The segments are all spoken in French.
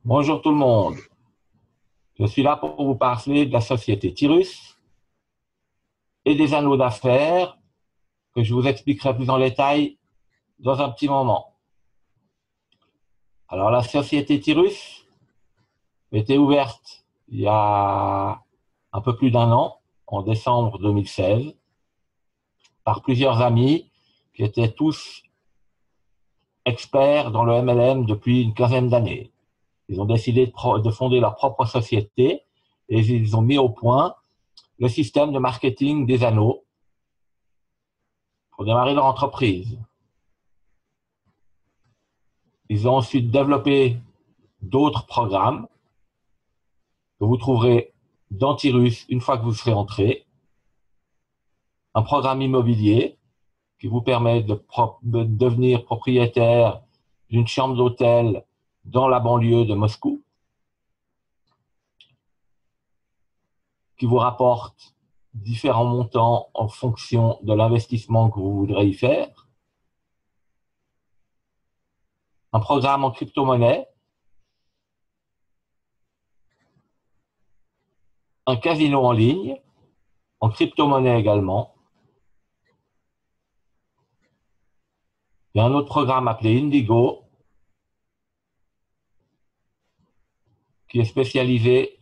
Bonjour tout le monde. Je suis là pour vous parler de la société Tyrus et des anneaux d'affaires que je vous expliquerai plus en détail dans un petit moment. Alors, la société Tyrus était ouverte il y a un peu plus d'un an, en décembre 2016, par plusieurs amis qui étaient tous experts dans le MLM depuis une quinzaine d'années. Ils ont décidé de fonder leur propre société et ils ont mis au point le système de marketing des anneaux pour démarrer leur entreprise. Ils ont ensuite développé d'autres programmes que vous trouverez dans Tyrus une fois que vous serez entré. Un programme immobilier qui vous permet de devenir propriétaire d'une chambre d'hôtel dans la banlieue de Moscou, qui vous rapporte différents montants en fonction de l'investissement que vous voudrez y faire. Un programme en crypto-monnaie, un casino en ligne, en crypto-monnaie également. Il y a un autre programme appelé Indigo qui est spécialisé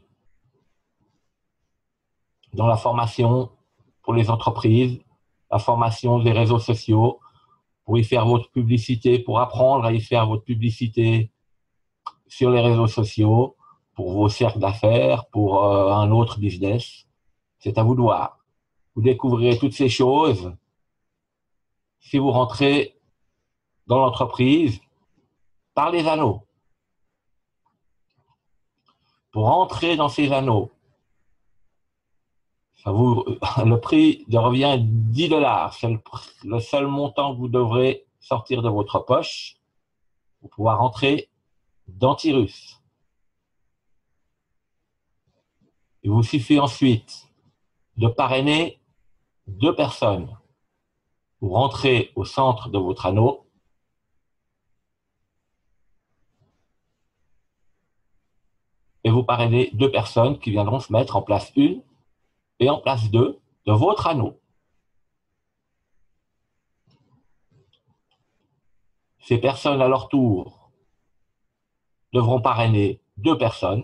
dans la formation pour les entreprises, la formation des réseaux sociaux, pour y faire votre publicité, pour apprendre à y faire votre publicité sur les réseaux sociaux, pour vos cercles d'affaires, pour un autre business. C'est à vous de voir. Vous découvrirez toutes ces choses si vous rentrez dans l'entreprise par les anneaux. Pour entrer dans ces anneaux, le prix revient 10 $. C'est le seul montant que vous devrez sortir de votre poche pour pouvoir entrer dans Tyrus. Il vous suffit ensuite de parrainer 2 personnes. Vous rentrez au centre de votre anneau et vous parrainez 2 personnes qui viendront se mettre en place 1 et en place 2 de votre anneau. Ces personnes, à leur tour, devront parrainer 2 personnes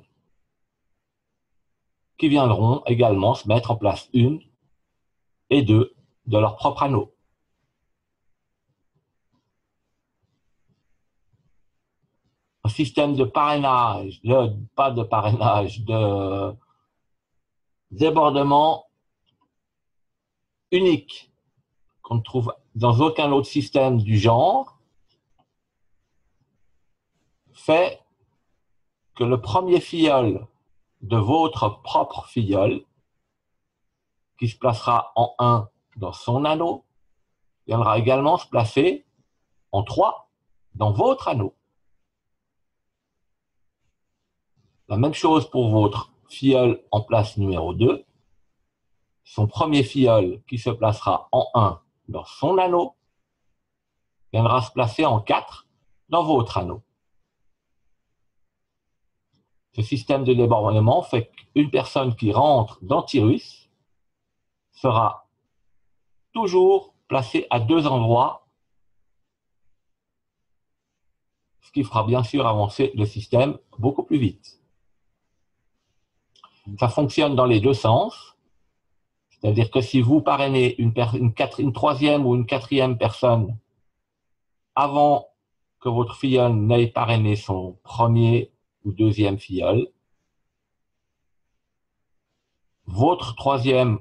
qui viendront également se mettre en place 1 et 2 de leur propre anneau. Un système de parrainage, pas de parrainage, de débordement unique qu'on ne trouve dans aucun autre système du genre, fait que le premier filleul de votre propre filleul, qui se placera en 1 dans son anneau, viendra également se placer en 3 dans votre anneau. La même chose pour votre filleul en place numéro 2. Son premier filleul qui se placera en 1 dans son anneau viendra se placer en 4 dans votre anneau. Ce système de débordement fait qu'une personne qui rentre dans Tyrus sera toujours placée à 2 endroits, ce qui fera bien sûr avancer le système beaucoup plus vite. Ça fonctionne dans les deux sens, c'est-à-dire que si vous parrainez une troisième ou une quatrième personne avant que votre filleul n'ait parrainé son premier ou deuxième filleul, votre troisième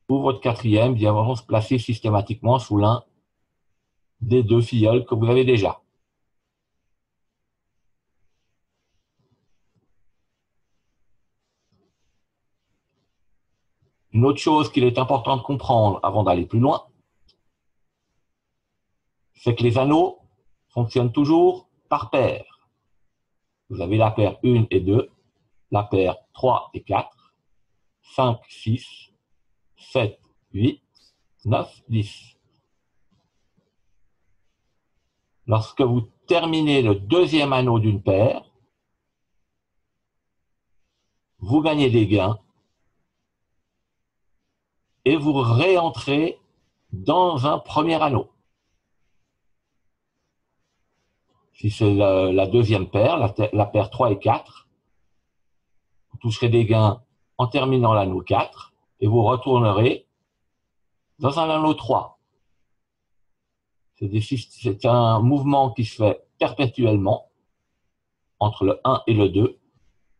ou votre quatrième viendront se placer systématiquement sous l'un des 2 filleuls que vous avez déjà. Une autre chose qu'il est important de comprendre avant d'aller plus loin, c'est que les anneaux fonctionnent toujours par paire. Vous avez la paire 1 et 2, la paire 3 et 4, 5, 6, 7, 8, 9, 10. Lorsque vous terminez le deuxième anneau d'une paire, vous gagnez des gains et vous réentrez dans un premier anneau. Si c'est la deuxième paire, la paire 3 et 4, vous toucherez des gains en terminant l'anneau 4 et vous retournerez dans un anneau 3. C'est un mouvement qui se fait perpétuellement entre le 1 et le 2,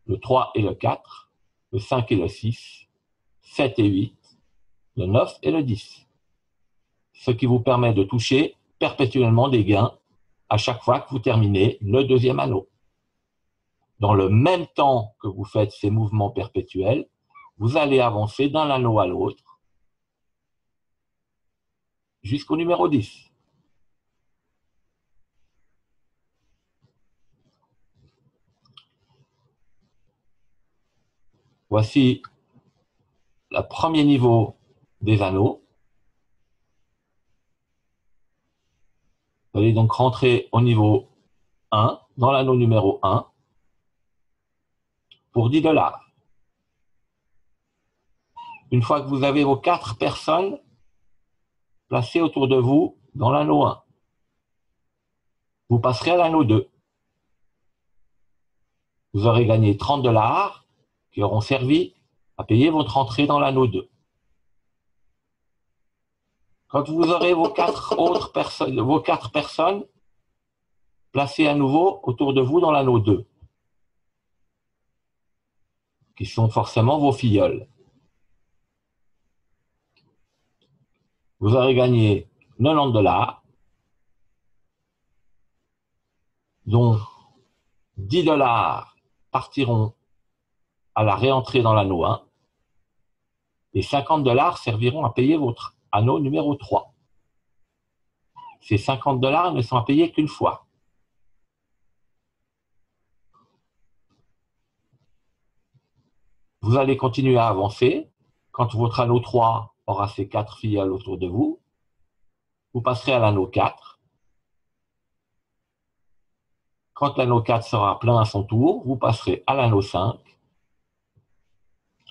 le 3 et le 4, le 5 et le 6, 7 et 8, le 9 et le 10. Ce qui vous permet de toucher perpétuellement des gains à chaque fois que vous terminez le deuxième anneau. Dans le même temps que vous faites ces mouvements perpétuels, vous allez avancer d'un anneau à l'autre jusqu'au numéro 10. Voici le premier niveau des anneaux. Vous allez donc rentrer au niveau 1, dans l'anneau numéro 1, pour 10 $. Une fois que vous avez vos 4 personnes placées autour de vous dans l'anneau 1, vous passerez à l'anneau 2. Vous aurez gagné 30 $ qui auront servi à payer votre entrée dans l'anneau 2. Quand vous aurez vos 4 personnes placées à nouveau autour de vous dans l'anneau 2, qui sont forcément vos filleuls, vous aurez gagné 90 $, dont 10 $ partiront à la réentrée dans l'anneau 1 et 50 $ serviront à payer votre anneau numéro 3. Ces 50 $ ne sont à payer qu'une fois. Vous allez continuer à avancer. Quand votre anneau 3 aura ses 4 filleuls autour de vous, vous passerez à l'anneau 4. Quand l'anneau 4 sera plein à son tour, vous passerez à l'anneau 5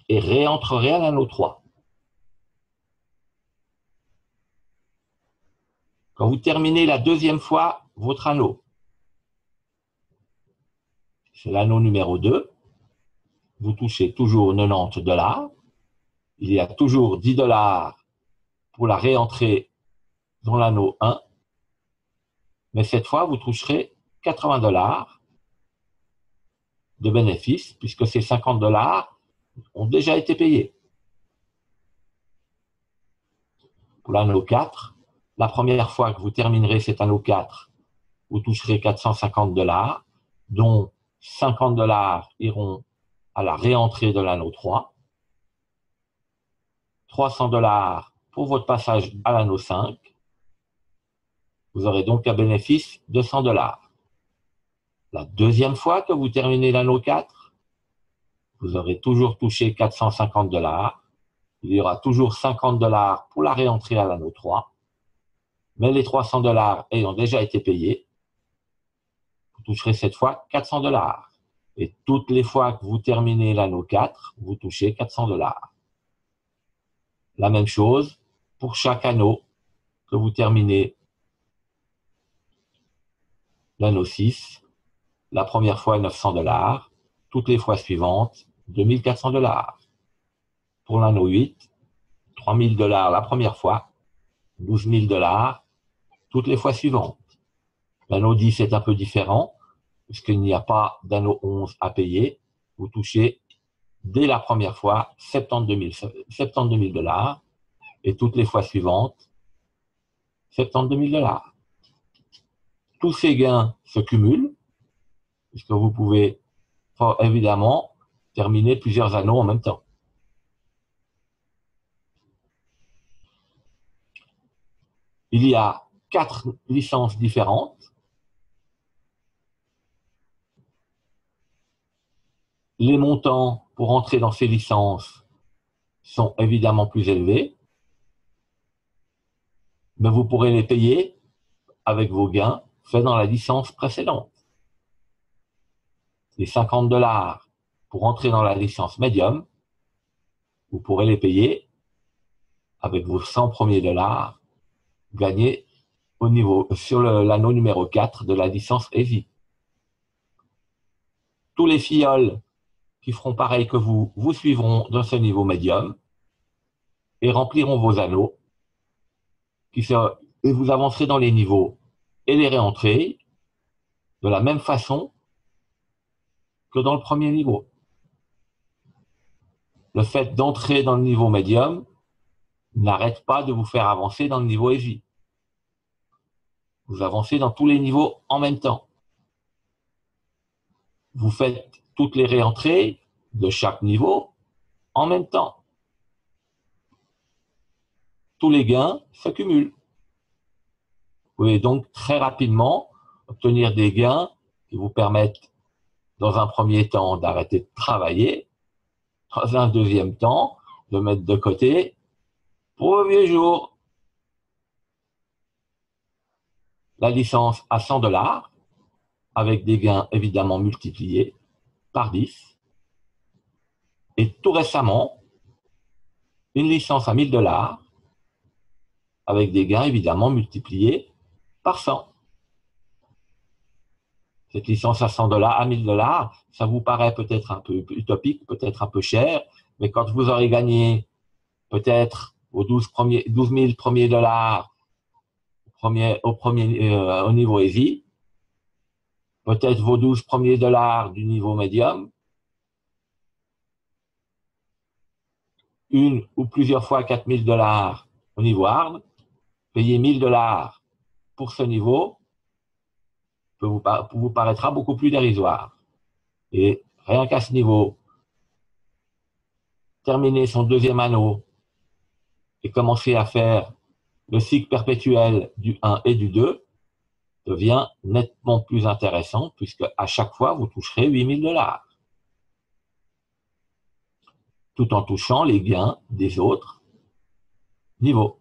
et réentrerez à l'anneau 3. Quand vous terminez la deuxième fois votre anneau, c'est l'anneau numéro 2, vous touchez toujours 90 $. Il y a toujours 10 $ pour la réentrée dans l'anneau 1, mais cette fois, vous toucherez 80 $ de bénéfices, puisque ces 50 $ ont déjà été payés. Pour l'anneau 4, la première fois que vous terminerez cet anneau 4, vous toucherez 450 $, dont 50 $ iront à la réentrée de l'anneau 3, 300 $ pour votre passage à l'anneau 5. Vous aurez donc un bénéfice de 100 $. La deuxième fois que vous terminez l'anneau 4, vous aurez toujours touché 450 $. Il y aura toujours 50 $ pour la réentrée à l'anneau 3. Mais les 300 $ ayant déjà été payés, vous toucherez cette fois 400 $. Et toutes les fois que vous terminez l'anneau 4, vous touchez 400 $. La même chose pour chaque anneau que vous terminez l'anneau 6. La première fois 900 $, toutes les fois suivantes 2400 $. Pour l'anneau 8, 3000 $ la première fois, 12 000 $ toutes les fois suivantes. L'anneau 10 est un peu différent, puisqu'il n'y a pas d'anneau 11 à payer. Vous touchez dès la première fois 72 000 $ et toutes les fois suivantes 72 000 $. Tous ces gains se cumulent, puisque vous pouvez évidemment terminer plusieurs anneaux en même temps. Il y a 4 licences différentes. Les montants pour entrer dans ces licences sont évidemment plus élevés, mais vous pourrez les payer avec vos gains faits dans la licence précédente. Les 50 $ pour entrer dans la licence médium, vous pourrez les payer avec vos 100 premiers dollars gagnés sur l'anneau numéro 4 de la licence Heavy. Tous les filleuls qui feront pareil que vous suivront dans ce niveau médium et rempliront vos anneaux et vous avancerez dans les niveaux et les réentrées de la même façon que dans le premier niveau. Le fait d'entrer dans le niveau médium n'arrête pas de vous faire avancer dans le niveau heavy. Vous avancez dans tous les niveaux en même temps. Vous faites toutes les réentrées de chaque niveau en même temps. Tous les gains s'accumulent. Vous pouvez donc très rapidement obtenir des gains qui vous permettent, dans un premier temps, d'arrêter de travailler, dans un deuxième temps, de mettre de côté pour vos vieux jours. La licence à 100 $, avec des gains évidemment multipliés par 10. Et tout récemment, une licence à 1000 $, avec des gains évidemment multipliés par 100. Cette licence à 100 $, à 1000 $, ça vous paraît peut-être un peu utopique, peut-être un peu cher, mais quand vous aurez gagné peut-être vos 12 000 premiers dollars au niveau heavy, peut-être vos 12 premiers dollars du niveau médium, une ou plusieurs fois 4000 $ au niveau hard, payer 1000 $ pour ce niveau vous paraîtra beaucoup plus dérisoire. Et rien qu'à ce niveau, terminer son deuxième anneau et commencer à faire le cycle perpétuel du 1 et du 2 devient nettement plus intéressant puisque à chaque fois, vous toucherez 8000 $, tout en touchant les gains des autres niveaux.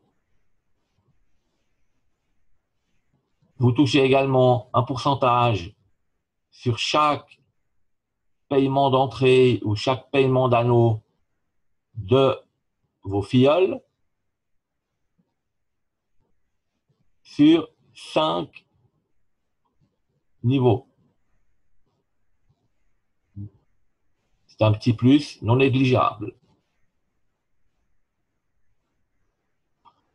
Vous touchez également un pourcentage sur chaque paiement d'entrée ou chaque paiement d'anneau de vos filleuls sur 5 niveaux. C'est un petit plus non négligeable.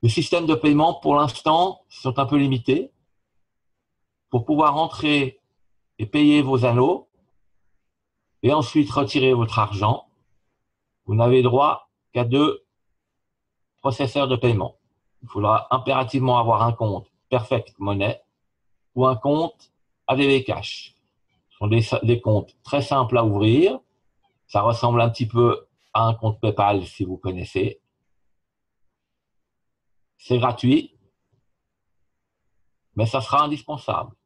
Les systèmes de paiement, pour l'instant, sont un peu limités. Pour pouvoir entrer et payer vos anneaux et ensuite retirer votre argent, vous n'avez droit qu'à 2 processeurs de paiement. Il faudra impérativement avoir un compte Perfect Money ou un compte ADV Cash. Ce sont des comptes très simples à ouvrir. Ça ressemble un petit peu à un compte PayPal si vous connaissez. C'est gratuit, mais ça sera indispensable.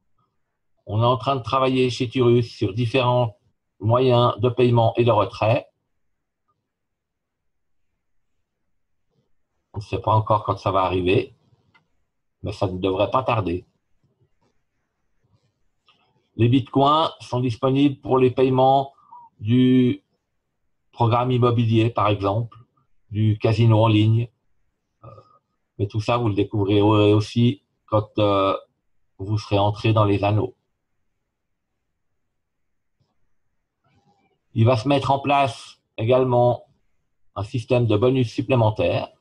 On est en train de travailler chez Turus sur différents moyens de paiement et de retrait. On ne sait pas encore quand ça va arriver, mais ça ne devrait pas tarder. Les bitcoins sont disponibles pour les paiements du programme immobilier, par exemple, du casino en ligne. Mais tout ça, vous le découvrirez aussi quand vous serez entré dans les anneaux. Il va se mettre en place également un système de bonus supplémentaires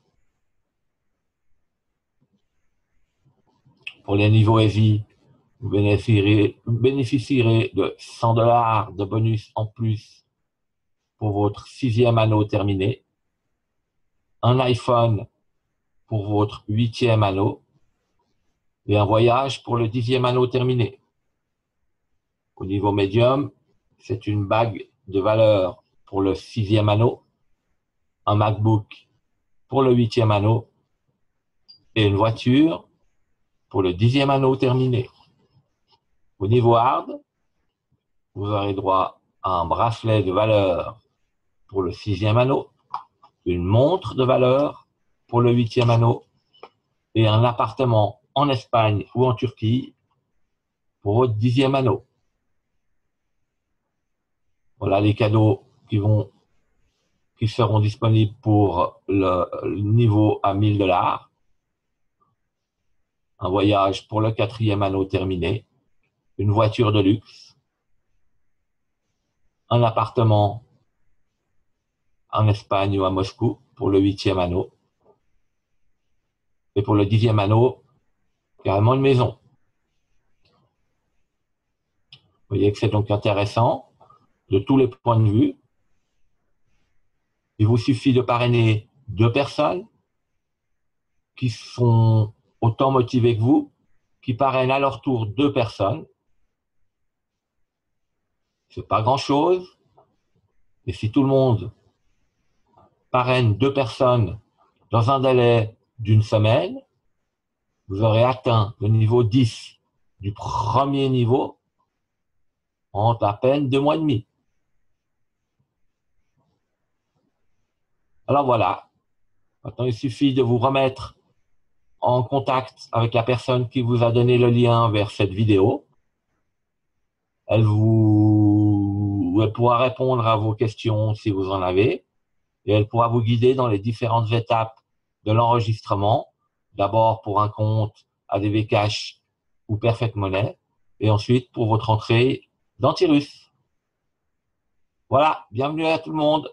pour les niveaux heavy. Vous bénéficierez de 100 $ de bonus en plus pour votre 6e anneau terminé, un iPhone pour votre 8e anneau et un voyage pour le 10e anneau terminé. Au niveau médium, c'est une bague de valeur pour le 6e anneau, un MacBook pour le 8e anneau et une voiture pour le 10e anneau terminé. Au niveau hard, vous aurez droit à un bracelet de valeur pour le 6e anneau, une montre de valeur pour le 8e anneau et un appartement en Espagne ou en Turquie pour votre 10e anneau. Voilà les cadeaux qui seront disponibles pour le niveau à 1000 $. Un voyage pour le 4e anneau terminé. Une voiture de luxe. Un appartement en Espagne ou à Moscou pour le 8e anneau. Et pour le 10e anneau, carrément une maison. Vous voyez que c'est donc intéressant de tous les points de vue. Il vous suffit de parrainer 2 personnes qui sont autant motivées que vous, qui parrainent à leur tour 2 personnes. C'est pas grand-chose. Et si tout le monde parraine 2 personnes dans un délai d'une semaine, vous aurez atteint le niveau 10 du premier niveau en à peine 2 mois et demi. Alors voilà. Maintenant, il suffit de vous remettre en contact avec la personne qui vous a donné le lien vers cette vidéo. Elle pourra répondre à vos questions si vous en avez, et elle pourra vous guider dans les différentes étapes de l'enregistrement, d'abord pour un compte ADV Cash ou Perfect Money, et ensuite pour votre entrée d'Antirus. Voilà, bienvenue à tout le monde.